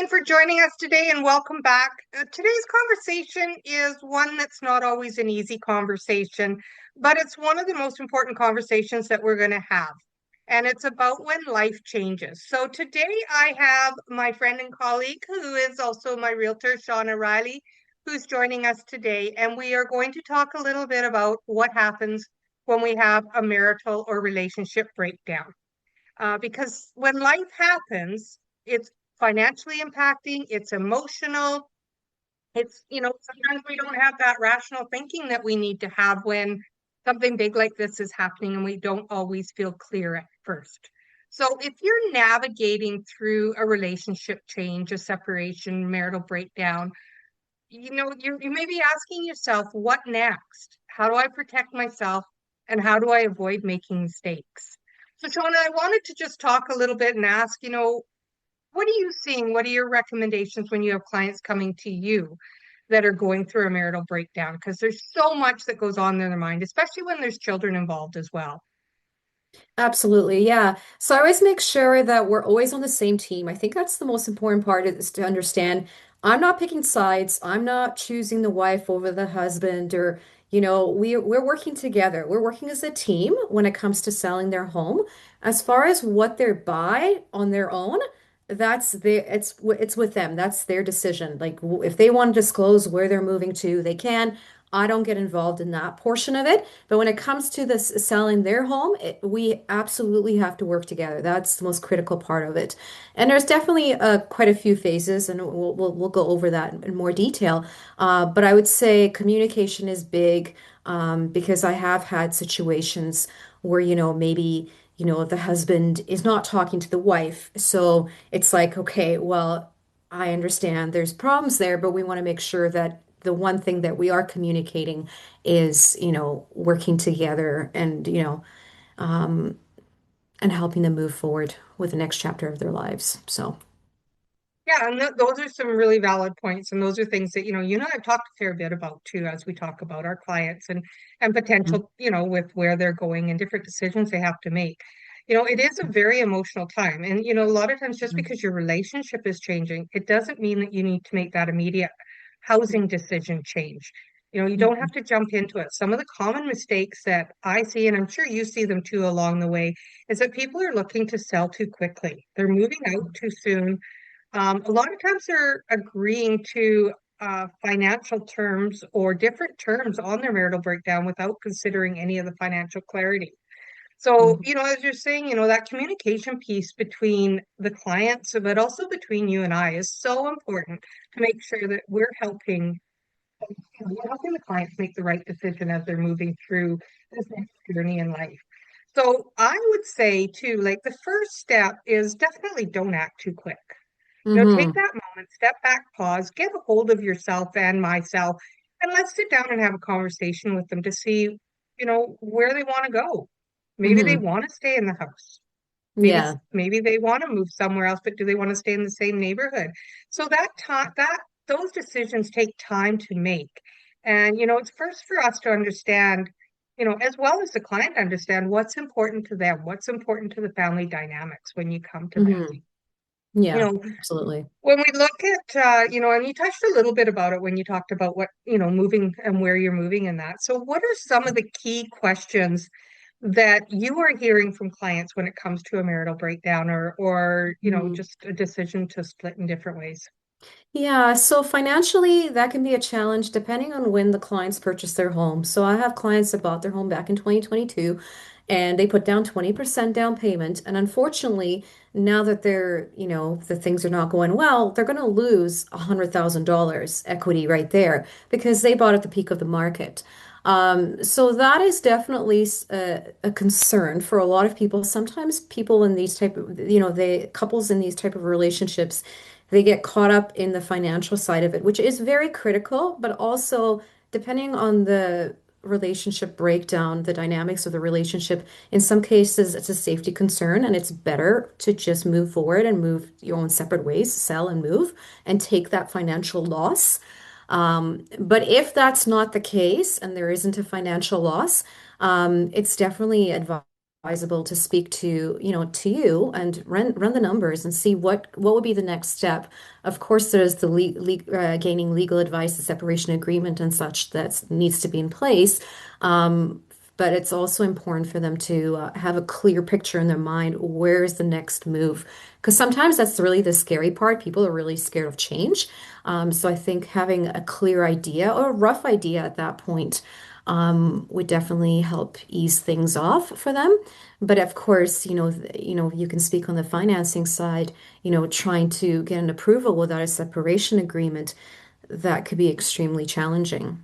everyone, for joining us today and welcome back. Today's conversation is one that's not always an easy conversation, but it's one of the most important conversations that we're going to have. And it's about when life changes. So today I have my friend and colleague, who is also my realtor, Shauna Riley, who's joining us today. And we are going to talk a little bit about what happens when we have a marital or relationship breakdown. Because when life happens, it's financially impacting, it's emotional, sometimes we don't have that rational thinking that we need to have when something big like this is happening and we don't always feel clear at first. So if you're navigating through a relationship change, a separation, marital breakdown, you may be asking yourself, what next? How do I protect myself? And how do I avoid making mistakes? So, Shona, I wanted to just talk a little bit and ask, what are you seeing? What are your recommendations when you have clients coming to you that are going through a marital breakdown? Because there's so much that goes on in their mind, especially when there's children involved as well. Absolutely, yeah. So I always make sure that we're always on the same team. I think that's the most important part is to understand I'm not picking sides. I'm not choosing the wife over the husband or, we're working together. We're working as a team when it comes to selling their home. As far as what they buy on their own, it's with them. That's their decision. Like if they want to disclose where they're moving to, they can. I don't get involved in that portion of it. But when it comes to this selling their home, we absolutely have to work together. That's the most critical part of it. And there's definitely quite a few phases, and we'll go over that in more detail. But I would say communication is big because I have had situations where, maybe, the husband is not talking to the wife. So it's like, okay, well, I understand there's problems there, but we want to make sure that the one thing that we are communicating is, working together and, um, and helping them move forward with the next chapter of their lives. So, Yeah, and those are some really valid points, and those are things that you and I have talked a fair bit about too, as we talk about our clients and potential, with where they're going and different decisions they have to make. It is a very emotional time, and a lot of times just Mhm. because your relationship is changing, it doesn't mean that you need to make that immediate housing decision change. You don't have Mhm. to jump into it. Some of the common mistakes that I see, and I'm sure you see them too along the way, is that people are looking to sell too quickly. They're moving out too soon. A lot of times they're agreeing to financial terms or different terms on their marital breakdown without considering any of the financial clarity. So, Mhm. as you're saying, that communication piece between the clients, but also between you and I is so important to make sure that we're helping the clients make the right decision as they're moving through this next journey in life. So I would say too, like the first step is definitely don't act too quick. Take Mhm. that moment, step back, pause, get a hold of yourself and myself, and let's sit down and have a conversation with them to see, where they want to go. Maybe they Mhm. want to stay in the house. Yeah. Maybe they want to move somewhere else, but do they want to stay in the same neighborhood? So that those decisions take time to make. And it's first for us to understand, as well as the client understand what's important to them, what's important to the family dynamics when you come to that. Mhm. You Yeah, know, absolutely. when we look at, and you touched a little bit about it when you talked about what, moving and where you're moving and that. So, what are some of the key questions that you are hearing from clients when it comes to a marital breakdown or Mhm. just a decision to split in different ways? Yeah, so financially, that can be a challenge depending on when the clients purchase their home. So I have clients that bought their home back in 2022 and they put down 20% down payment. And unfortunately, now that the things are not going well, they're going to lose $100,000 equity right there because they bought at the peak of the market. So that is definitely a concern for a lot of people. Sometimes people in these type of, they couples in these type of relationships they get caught up in the financial side of it, which is very critical, but also depending on the relationship breakdown, the dynamics of the relationship, in some cases it's a safety concern and it's better to just move forward and move your own separate ways, sell and move and take that financial loss. But if that's not the case and there isn't a financial loss, it's definitely advisable advisable to speak to, to you and run the numbers and see what would be the next step. Of course, there's the gaining legal advice, the separation agreement and such that needs to be in place. Um, but it's also important for them to have a clear picture in their mind. Where's the next move? Because sometimes that's really the scary part. People are really scared of change. So I think having a clear idea or a rough idea at that point would definitely help ease things off for them. But of course, you can speak on the financing side, trying to get an approval without a separation agreement, that could be extremely challenging.